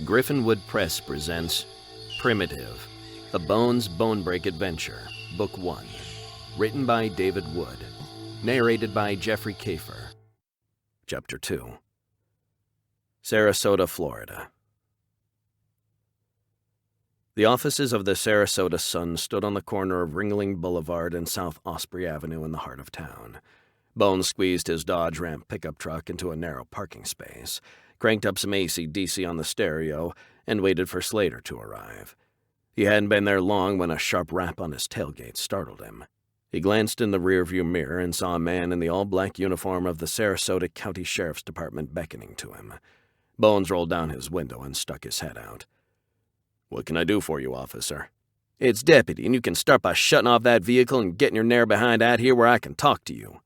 Griffinwood Press presents Primitive, A Bonebrake Adventure, Book 1, written by David Wood, narrated by Jeffrey Kafer. Chapter 2. Sarasota, Florida. The offices of the Sarasota Sun stood on the corner of Ringling Boulevard and South Osprey Avenue in the heart of town. Bones squeezed his Dodge Ram pickup truck into a narrow parking space, cranked up some AC/DC on the stereo, and waited for Slater to arrive. He hadn't been there long when a sharp rap on his tailgate startled him. He glanced in the rearview mirror and saw a man in the all-black uniform of the Sarasota County Sheriff's Department beckoning to him. Bones rolled down his window and stuck his head out. "What can I do for you, officer?" "It's Deputy, and you can start by shutting off that vehicle and getting your nair behind out here where I can talk to you."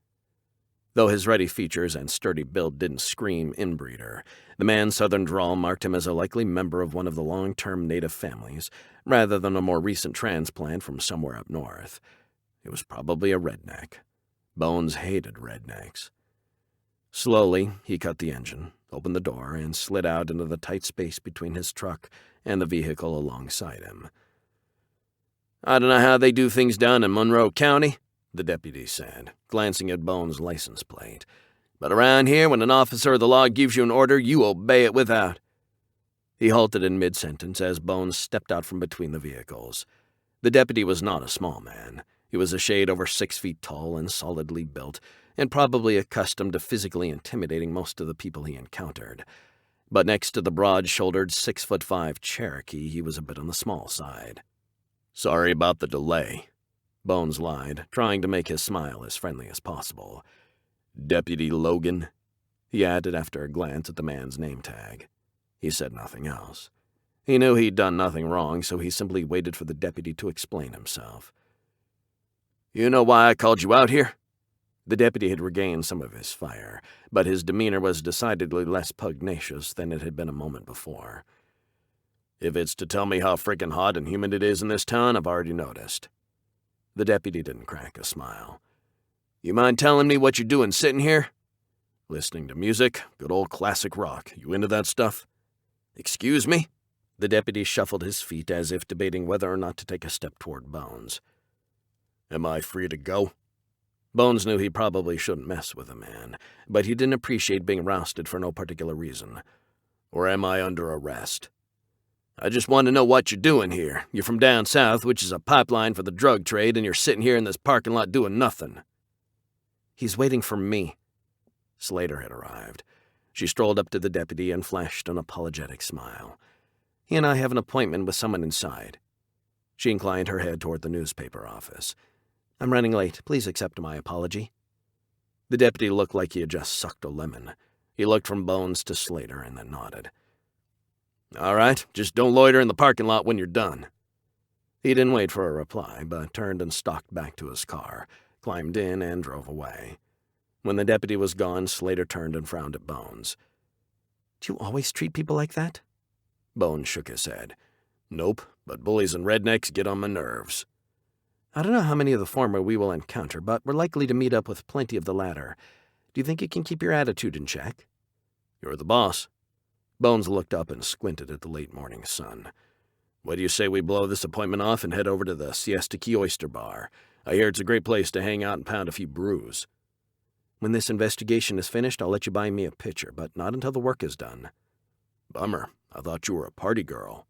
Though his ruddy features and sturdy build didn't scream inbreeder, the man's southern drawl marked him as a likely member of one of the long-term native families, rather than a more recent transplant from somewhere up north. He was probably a redneck. Bones hated rednecks. Slowly, he cut the engine, opened the door, and slid out into the tight space between his truck and the vehicle alongside him. "I don't know how they do things down in Monroe County," the deputy said, glancing at Bones' license plate. "But around here, when an officer of the law gives you an order, you obey it without." He halted in mid-sentence as Bones stepped out from between the vehicles. The deputy was not a small man. He was a shade over 6 feet tall and solidly built, and probably accustomed to physically intimidating most of the people he encountered. But next to the broad-shouldered 6'5" Cherokee, he was a bit on the small side. "Sorry about the delay," Bones lied, trying to make his smile as friendly as possible. "Deputy Logan," he added after a glance at the man's name tag. He said nothing else. He knew he'd done nothing wrong, so he simply waited for the deputy to explain himself. "You know why I called you out here?" The deputy had regained some of his fire, but his demeanor was decidedly less pugnacious than it had been a moment before. "If it's to tell me how frickin' hot and humid it is in this town, I've already noticed." The deputy didn't crack a smile. "You mind telling me what you're doing sitting here?" "Listening to music, good old classic rock. You into that stuff?" "Excuse me?" The deputy shuffled his feet as if debating whether or not to take a step toward Bones. "Am I free to go?" Bones knew he probably shouldn't mess with a man, but he didn't appreciate being rousted for no particular reason. "Or am I under arrest?" "I just want to know what you're doing here. You're from down south, which is a pipeline for the drug trade, and you're sitting here in this parking lot doing nothing." "He's waiting for me." Slater had arrived. She strolled up to the deputy and flashed an apologetic smile. "He and I have an appointment with someone inside." She inclined her head toward the newspaper office. "I'm running late. Please accept my apology." The deputy looked like he had just sucked a lemon. He looked from Bones to Slater and then nodded. "All right, just don't loiter in the parking lot when you're done." He didn't wait for a reply, but turned and stalked back to his car, climbed in, and drove away. When the deputy was gone, Slater turned and frowned at Bones. "Do you always treat people like that?" Bones shook his head. "Nope, but bullies and rednecks get on my nerves." "I don't know how many of the former we will encounter, but we're likely to meet up with plenty of the latter. Do you think you can keep your attitude in check?" "You're the boss." Bones looked up and squinted at the late morning sun. "What do you say we blow this appointment off and head over to the Siesta Key Oyster Bar? I hear it's a great place to hang out and pound a few brews." "When this investigation is finished, I'll let you buy me a pitcher, but not until the work is done." "Bummer. I thought you were a party girl."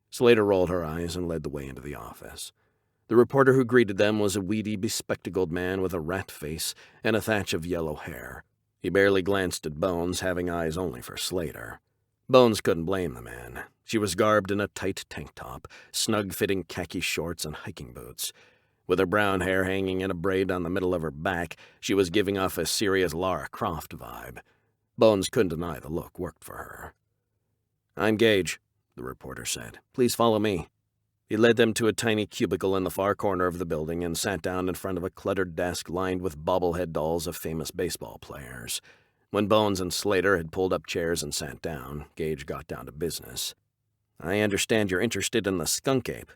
Slater rolled her eyes and led the way into the office. The reporter who greeted them was a weedy, bespectacled man with a rat face and a thatch of yellow hair. He barely glanced at Bones, having eyes only for Slater. Bones couldn't blame the man. She was garbed in a tight tank top, snug-fitting khaki shorts, and hiking boots. With her brown hair hanging in a braid down the middle of her back, she was giving off a serious Lara Croft vibe. Bones couldn't deny the look worked for her. "I'm Gage," the reporter said. "Please follow me." He led them to a tiny cubicle in the far corner of the building and sat down in front of a cluttered desk lined with bobblehead dolls of famous baseball players. When Bones and Slater had pulled up chairs and sat down, Gage got down to business. "I understand you're interested in the skunk ape."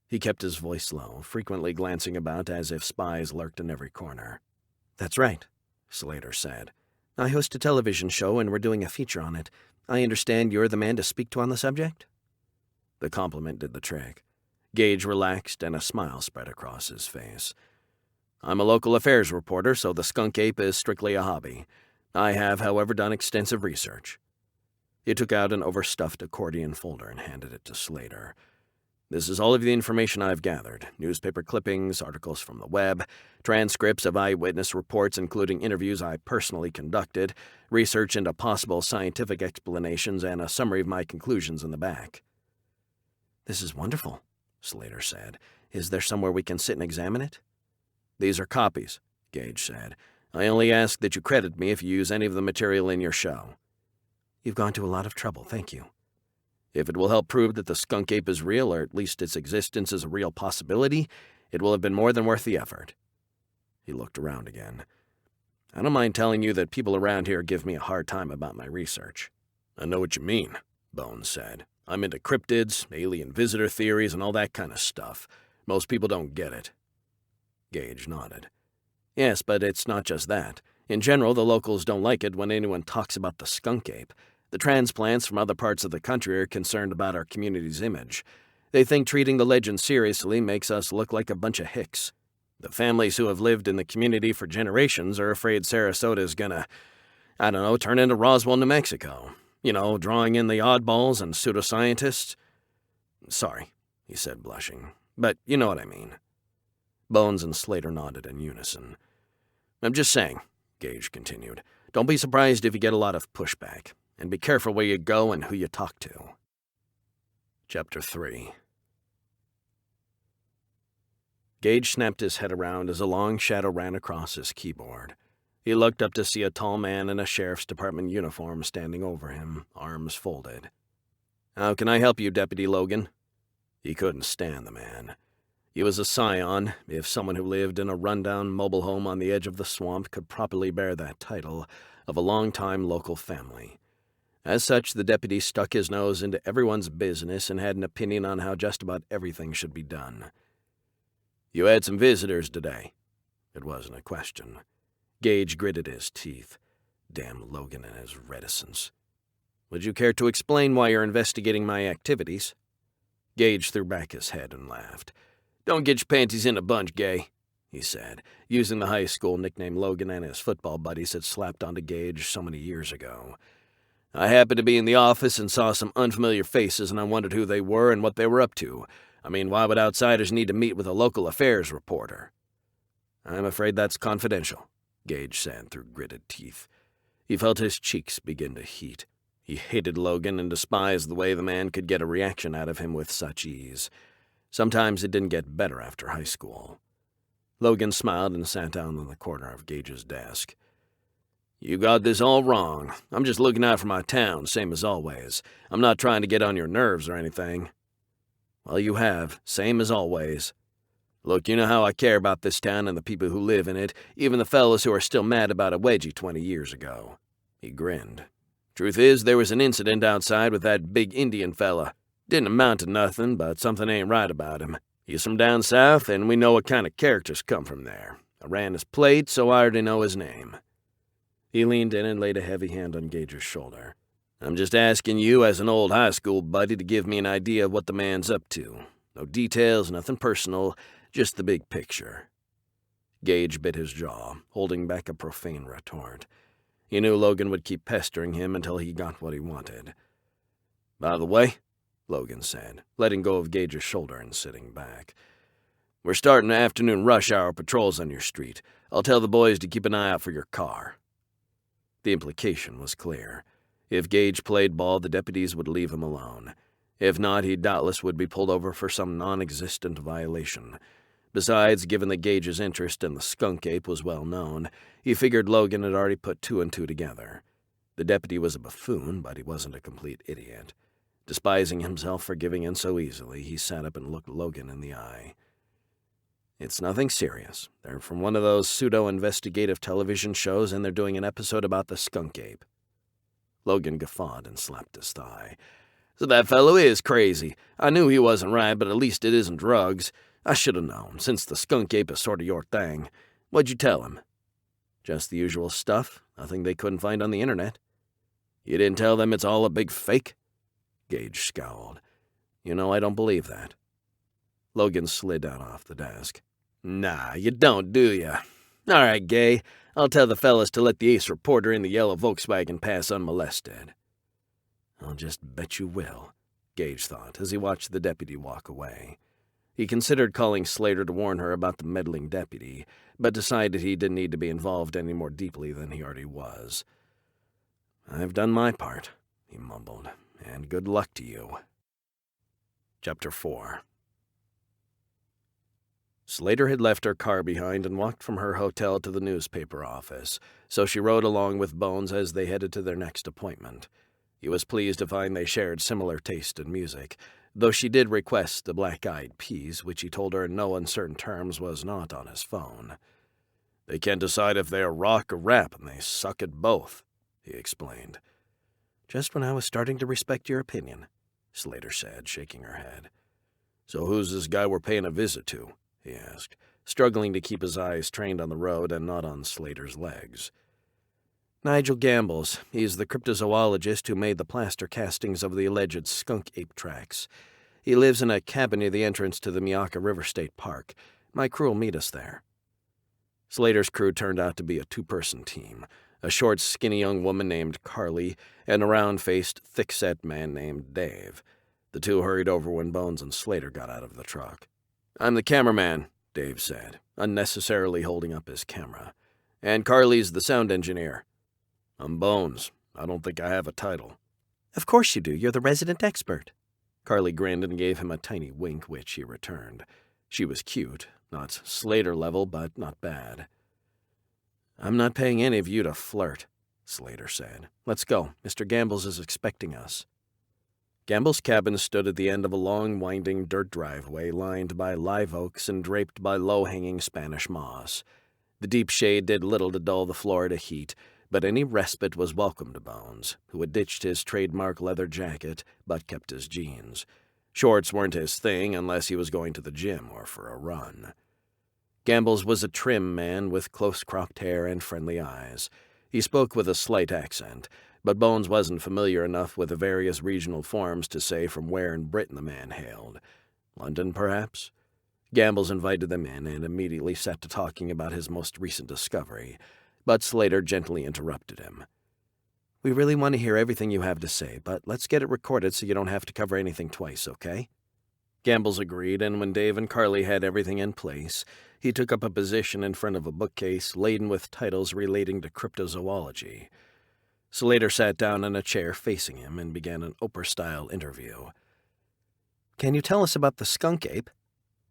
He kept his voice low, frequently glancing about as if spies lurked in every corner. "That's right," Slater said. "I host a television show and we're doing a feature on it. I understand you're the man to speak to on the subject? The compliment did the trick. Gage relaxed, and a smile spread across his face. I'm a local affairs reporter, so the skunk ape is strictly a hobby. I have, however, done extensive research. He took out an overstuffed accordion folder and handed it to Slater. This is all of the information I've gathered. Newspaper clippings, articles from the web, transcripts of eyewitness reports including interviews I personally conducted, research into possible scientific explanations, and a summary of my conclusions in the back. This is wonderful, Slater said. Is there somewhere we can sit and examine it? These are copies, Gage said. I only ask that you credit me if you use any of the material in your show. You've gone to a lot of trouble, thank you. If it will help prove that the skunk ape is real, or at least its existence is a real possibility, it will have been more than worth the effort. He looked around again. I don't mind telling you that people around here give me a hard time about my research. I know what you mean, Bones said. I'm into cryptids, alien visitor theories, and all that kind of stuff. Most people don't get it. Gage nodded. Yes, but it's not just that. In general, the locals don't like it when anyone talks about the skunk ape. The transplants from other parts of the country are concerned about our community's image. They think treating the legend seriously makes us look like a bunch of hicks. The families who have lived in the community for generations are afraid Sarasota is gonna, turn into Roswell, New Mexico. Drawing in the oddballs and pseudoscientists. Sorry, he said, blushing, but you know what I mean. Bones and Slater nodded in unison. I'm just saying, Gage continued, don't be surprised if you get a lot of pushback. And be careful where you go and who you talk to. Chapter 3. Gage snapped his head around as a long shadow ran across his keyboard. He looked up to see a tall man in a sheriff's department uniform standing over him, arms folded. How can I help you, Deputy Logan? He couldn't stand the man. He was a scion, if someone who lived in a rundown mobile home on the edge of the swamp could properly bear that title, of a long-time local family. As such, the deputy stuck his nose into everyone's business and had an opinion on how just about everything should be done. You had some visitors today. It wasn't a question. Gage gritted his teeth. Damn Logan and his reticence. Would you care to explain why you're investigating my activities? Gage threw back his head and laughed. Don't get your panties in a bunch, Gay, he said, using the high school nickname Logan and his football buddies had slapped onto Gage so many years ago. I happened to be in the office and saw some unfamiliar faces, and I wondered who they were and what they were up to. Why would outsiders need to meet with a local affairs reporter? I'm afraid that's confidential, Gage said through gritted teeth. He felt his cheeks begin to heat. He hated Logan and despised the way the man could get a reaction out of him with such ease. Sometimes it didn't get better after high school. Logan smiled and sat down in the corner of Gage's desk. You got this all wrong. I'm just looking out for my town, same as always. I'm not trying to get on your nerves or anything. Well, you have, same as always. Look, you know how I care about this town and the people who live in it, even the fellas who are still mad about a wedgie 20 years ago. He grinned. Truth is, there was an incident outside with that big Indian fella. Didn't amount to nothing, but something ain't right about him. He's from down south, and we know what kind of characters come from there. I ran his plate, so I already know his name. He leaned in and laid a heavy hand on Gage's shoulder. I'm just asking you, as an old high school buddy, to give me an idea of what the man's up to. No details, nothing personal, just the big picture. Gage bit his jaw, holding back a profane retort. He knew Logan would keep pestering him until he got what he wanted. By the way, Logan said, letting go of Gage's shoulder and sitting back, we're starting afternoon rush hour patrols on your street. I'll tell the boys to keep an eye out for your car. The implication was clear. If Gage played ball, the deputies would leave him alone. If not, he doubtless would be pulled over for some non-existent violation. Besides, given that Gage's interest in the skunk ape was well known, he figured Logan had already put two and two together. The deputy was a buffoon, but he wasn't a complete idiot. Despising himself for giving in so easily, he sat up and looked Logan in the eye. It's nothing serious. They're from one of those pseudo-investigative television shows, and they're doing an episode about the skunk ape. Logan guffawed and slapped his thigh. So that fellow is crazy. I knew he wasn't right, but at least it isn't drugs. I should have known, since the skunk ape is sort of your thing. What'd you tell him? Just the usual stuff. Nothing they couldn't find on the internet. You didn't tell them it's all a big fake? Gage scowled. You know, I don't believe that. Logan slid down off the desk. Nah, you don't, do ya? All right, Gay. I'll tell the fellas to let the ace reporter in the yellow Volkswagen pass unmolested. I'll just bet you will, Gage thought as he watched the deputy walk away. He considered calling Slater to warn her about the meddling deputy, but decided he didn't need to be involved any more deeply than he already was. I've done my part, he mumbled, and good luck to you. Chapter 4. Slater had left her car behind and walked from her hotel to the newspaper office, so she rode along with Bones as they headed to their next appointment. He was pleased to find they shared similar taste in music, though she did request the Black Eyed Peas, which he told her in no uncertain terms was not on his phone. They can't decide if they are rock or rap, and they suck at both, he explained. Just when I was starting to respect your opinion, Slater said, shaking her head. So who's this guy we're paying a visit to? He asked, struggling to keep his eyes trained on the road and not on Slater's legs. Nigel Gambles. He's the cryptozoologist who made the plaster castings of the alleged skunk ape tracks. He lives in a cabin near the entrance to the Miaka River State Park. My crew will meet us there. Slater's crew turned out to be a two-person team, a short, skinny young woman named Carly and a round-faced, thick-set man named Dave. The two hurried over when Bones and Slater got out of the truck. I'm the cameraman, Dave said, unnecessarily holding up his camera. And Carly's the sound engineer. I'm Bones. I don't think I have a title. Of course you do. You're the resident expert. Carly grinned and gave him a tiny wink, which he returned. She was cute, not Slater level, but not bad. I'm not paying any of you to flirt, Slater said. Let's go. Mr. Gambles is expecting us. Gamble's cabin stood at the end of a long, winding dirt driveway lined by live oaks and draped by low-hanging Spanish moss. The deep shade did little to dull the Florida heat, but any respite was welcome to Bones, who had ditched his trademark leather jacket but kept his jeans. Shorts weren't his thing unless he was going to the gym or for a run. Gambles was a trim man with close-cropped hair and friendly eyes. He spoke with a slight accent, but Bones wasn't familiar enough with the various regional forms to say from where in Britain the man hailed. London, perhaps? Gambles invited them in and immediately set to talking about his most recent discovery, but Slater gently interrupted him. We really want to hear everything you have to say, but let's get it recorded so you don't have to cover anything twice, okay? Gambles agreed, and when Dave and Carly had everything in place, he took up a position in front of a bookcase laden with titles relating to cryptozoology. Slater sat down in a chair facing him and began an Oprah-style interview. Can you tell us about the skunk ape?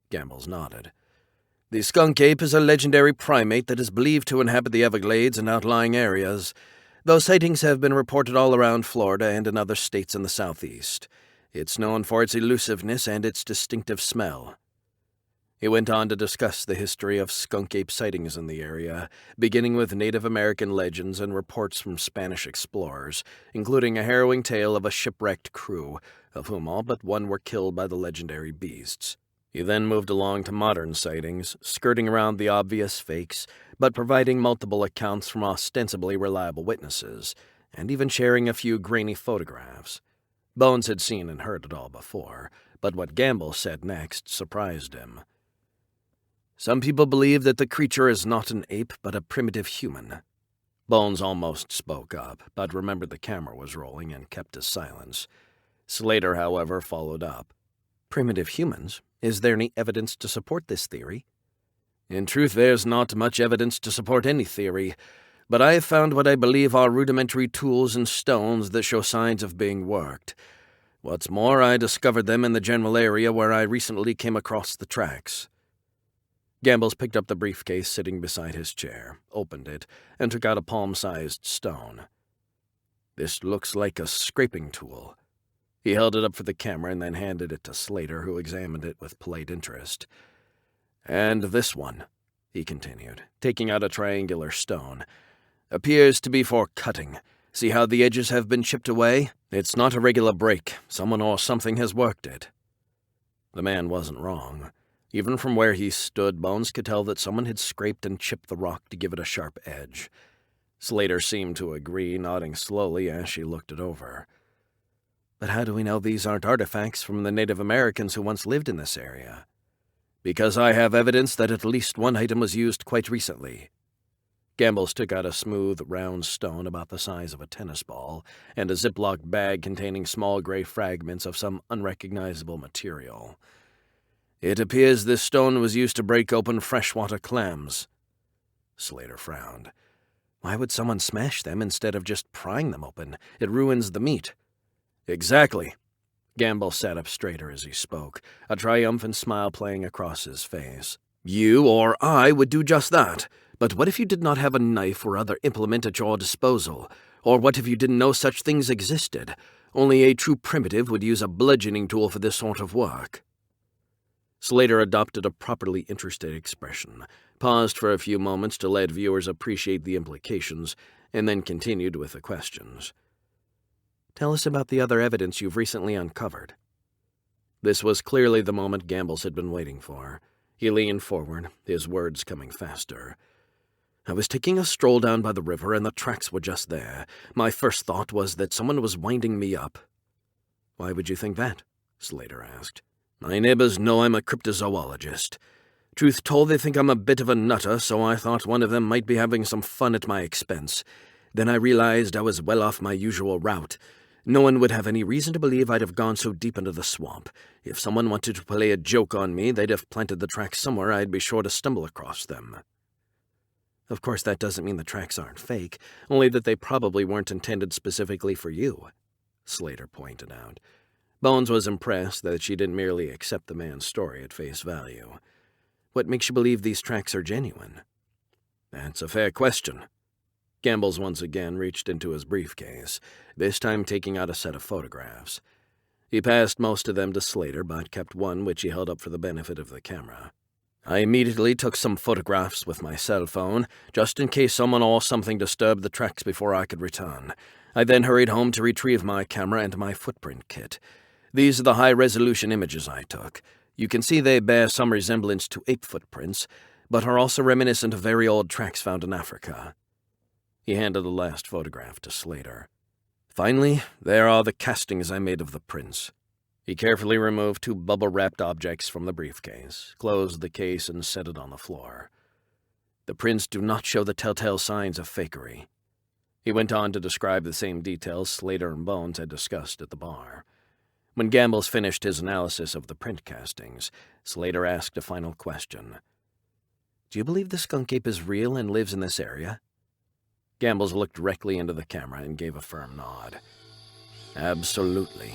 Gambles nodded. The skunk ape is a legendary primate that is believed to inhabit the Everglades and outlying areas, though sightings have been reported all around Florida and in other states in the southeast. It's known for its elusiveness and its distinctive smell. He went on to discuss the history of skunk ape sightings in the area, beginning with Native American legends and reports from Spanish explorers, including a harrowing tale of a shipwrecked crew, of whom all but one were killed by the legendary beasts. He then moved along to modern sightings, skirting around the obvious fakes, but providing multiple accounts from ostensibly reliable witnesses, and even sharing a few grainy photographs. Bones had seen and heard it all before, but what Gamble said next surprised him. Some people believe that the creature is not an ape, but a primitive human. Bones almost spoke up, but remembered the camera was rolling and kept his silence. Slater, however, followed up. Primitive humans? Is there any evidence to support this theory? In truth, there's not much evidence to support any theory, but I have found what I believe are rudimentary tools and stones that show signs of being worked. What's more, I discovered them in the general area where I recently came across the tracks. Gambles picked up the briefcase sitting beside his chair, opened it, and took out a palm-sized stone. This looks like a scraping tool. He held it up for the camera and then handed it to Slater, who examined it with polite interest. And this one, he continued, taking out a triangular stone, appears to be for cutting. See how the edges have been chipped away? It's not a regular break. Someone or something has worked it. The man wasn't wrong. Even from where he stood, Bones could tell that someone had scraped and chipped the rock to give it a sharp edge. Slater seemed to agree, nodding slowly as she looked it over. But how do we know these aren't artifacts from the Native Americans who once lived in this area? Because I have evidence that at least one item was used quite recently. Gambles took out a smooth, round stone about the size of a tennis ball and a Ziploc bag containing small gray fragments of some unrecognizable material. It appears this stone was used to break open freshwater clams. Slater frowned. Why would someone smash them instead of just prying them open? It ruins the meat. Exactly. Gamble sat up straighter as he spoke, a triumphant smile playing across his face. You or I would do just that. But what if you did not have a knife or other implement at your disposal? Or what if you didn't know such things existed? Only a true primitive would use a bludgeoning tool for this sort of work. Slater adopted a properly interested expression, paused for a few moments to let viewers appreciate the implications, and then continued with the questions. Tell us about the other evidence you've recently uncovered. This was clearly the moment Gambles had been waiting for. He leaned forward, his words coming faster. I was taking a stroll down by the river, and the tracks were just there. My first thought was that someone was winding me up. Why would you think that? Slater asked. My neighbors know I'm a cryptozoologist. Truth told, they think I'm a bit of a nutter, so I thought one of them might be having some fun at my expense. Then I realized I was well off my usual route. No one would have any reason to believe I'd have gone so deep into the swamp. If someone wanted to play a joke on me, they'd have planted the tracks somewhere I'd be sure to stumble across them. Of course, that doesn't mean the tracks aren't fake, only that they probably weren't intended specifically for you, Slater pointed out. Bones was impressed that she didn't merely accept the man's story at face value. What makes you believe these tracks are genuine? That's a fair question. Gambles once again reached into his briefcase, this time taking out a set of photographs. He passed most of them to Slater, but kept one which he held up for the benefit of the camera. I immediately took some photographs with my cell phone, just in case someone or something disturbed the tracks before I could return. I then hurried home to retrieve my camera and my footprint kit. These are the high-resolution images I took. You can see they bear some resemblance to ape footprints, but are also reminiscent of very old tracks found in Africa. He handed the last photograph to Slater. Finally, there are the castings I made of the prints. He carefully removed 2 bubble-wrapped objects from the briefcase, closed the case, and set it on the floor. The prints do not show the telltale signs of fakery. He went on to describe the same details Slater and Bones had discussed at the bar. When Gambles finished his analysis of the print castings, Slater asked a final question. Do you believe the skunk ape is real and lives in this area? Gambles looked directly into the camera and gave a firm nod. Absolutely.